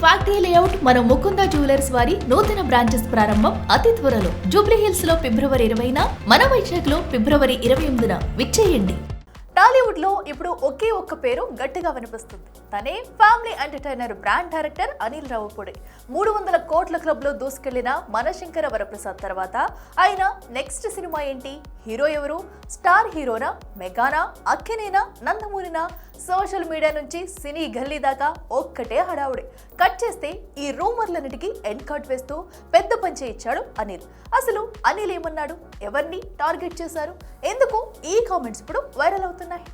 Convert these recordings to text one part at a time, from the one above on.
Factory layout మన Mukunda jewellers వారి నూతన బ్రాంచెస్ ప్రారంభం అతి త్వరలో జూబ్లీ హిల్స్ లో ఫిబ్రవరి 20న, మన వైజాగ్ లో ఫిబ్రవరి 28న విచ్చేయండి. టాలీవుడ్ లో ఇప్పుడు ఒకే ఒక్క పేరు గట్టిగా వినిపిస్తుంది. తనే family entertainer, brand director Anil Ravipudi. 300 కోట్ల క్లబ్ లో దూసుకెళ్లిన మనశంకర వరప్రసాద్ తర్వాత ఆయన నెక్స్ట్ సినిమా ఏంటి? హీరో ఎవరు? స్టార్ హీరోనా, మెగానా, అక్కినేనా, నందమూరినా? సోషల్ మీడియా నుంచి సినీ గల్లీ దాకా ఒక్కటే హడావుడి. కట్ చేస్తే ఈ రూమర్లన్నిటికీ ఎండ్ కార్డ్ వేస్తూ పెద్ద పంచే ఇచ్చాడు అనిల్. అసలు అనిల్ ఏమన్నాడు? ఎవరిని టార్గెట్ చేశారు? ఎందుకు ఈ కామెంట్స్ ఇప్పుడు వైరల్ అవుతున్నాయి?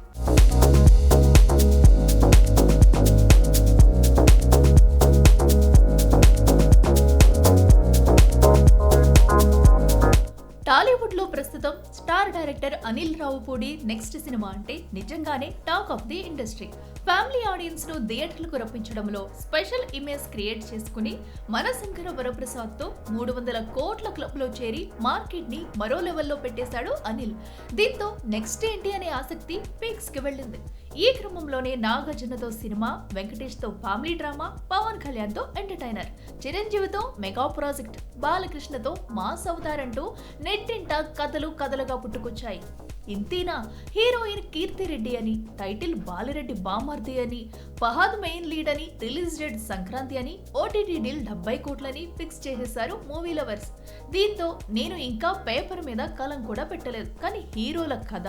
టాలీవుడ్ లో ప్రస్తుతం star director Anil Ravipudi next cinema అంటే నిజంగానే talk of the industry. Family audience ను థియేటర్లకు రప్పించడంలో స్పెషల్ ఇమేజ్ క్రియేట్ చేసుకుని మనశంకర వరప్రసాద్ తో 300 కోట్ల క్లబ్ లో చేరి మార్కెట్ ని మరో లెవెల్లో పెట్టేశాడు అనిల్. దీంతో నెక్స్ట్ ఏంటి అనే ఆసక్తి పీక్స్ కి వెళ్ళింది. ఈ క్రమంలోనే నాగార్జునతో సినిమా, వెంకటేష్ తో ఫ్యామిలీ డ్రామా, పవన్ కళ్యాణ్ తో ఎంటర్టైనర్, చిరంజీవితో మెగా ప్రాజెక్ట్, బాలకృష్ణతో మాస్ అవతార్ అంటూ నెట్టింట కథలు కథలుగా పుట్టుకొచ్చాయి. ఇంతేనా? హీరోయిన్ కీర్తి రెడ్డి అని, టైటిల్ బాలిరెడ్డి బామర్ది అని, ఫహద్ మెయిన్ లీడ్ అని, రిలీజ్ డేట్ సంక్రాంతి అని, ఓటీటీ డీల్ 70 కోట్లని ఫిక్స్ చేసేశారు మూవీ లవర్స్. దీంతో నేను ఇంకా పేపర్ మీద కలం కూడా పెట్టలేదు, కానీ హీరోల కథ,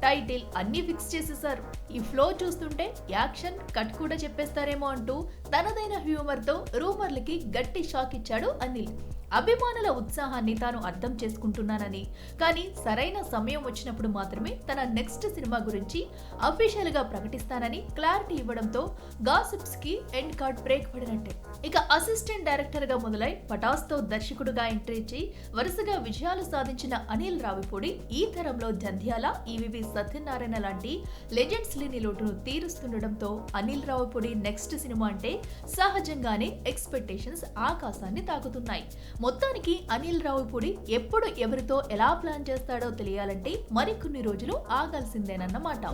టైటిల్ అన్ని ఫిక్స్ చేసేశారు. ఈ ఫ్లో చూస్తుంటే యాక్షన్ కట్ కూడా చెప్పేస్తారేమో అంటూ తనదైన హ్యూమర్ తో రూమర్లకి గట్టి షాక్ ఇచ్చాడు అనిల్. అభిమానుల ఉత్సాహాన్ని తాను అర్థం చేసుకుంటున్నానని, కానీ సరైన సమయం వచ్చినప్పుడు మాత్రమే తన నెక్స్ట్ సినిమా గురించి అఫీషియల్ గా ప్రకటిస్తానని క్లారిటీ ఇవ్వడంతో గాసిప్స్ కి ఎండ్ కార్డ్ బ్రేక్ పడినట్టే. ఇక అసిస్టెంట్ డైరెక్టర్ గా మొదలై పటాస్ తో దర్శకుడుగా ఎంట్రీ ఇచ్చి వరుసగా విజయాలు సాధించిన అనిల్ రావిపూడి ఈ తరంలో జంధ్యాల, ఈవీవి సత్యనారాయణ లాంటి లెజెండ్స్ లేని లోటును తీరుస్తుండటంతో అనిల్ రావిపూడి నెక్స్ట్ సినిమా అంటే సహజంగానే ఎక్స్పెక్టేషన్స్ ఆకాశాన్ని తాకుతున్నాయి. మొత్తానికి అనిల్ రావిపూడి ఎప్పుడు ఎవరితో ఎలా ప్లాన్ చేస్తాడో తెలియాలంటే మరికొన్ని రోజులు ఆగాల్సిందేనన్నమాట.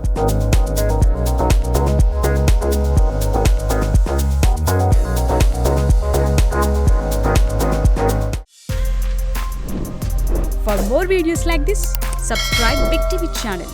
For more videos like this, subscribe Big TV channel.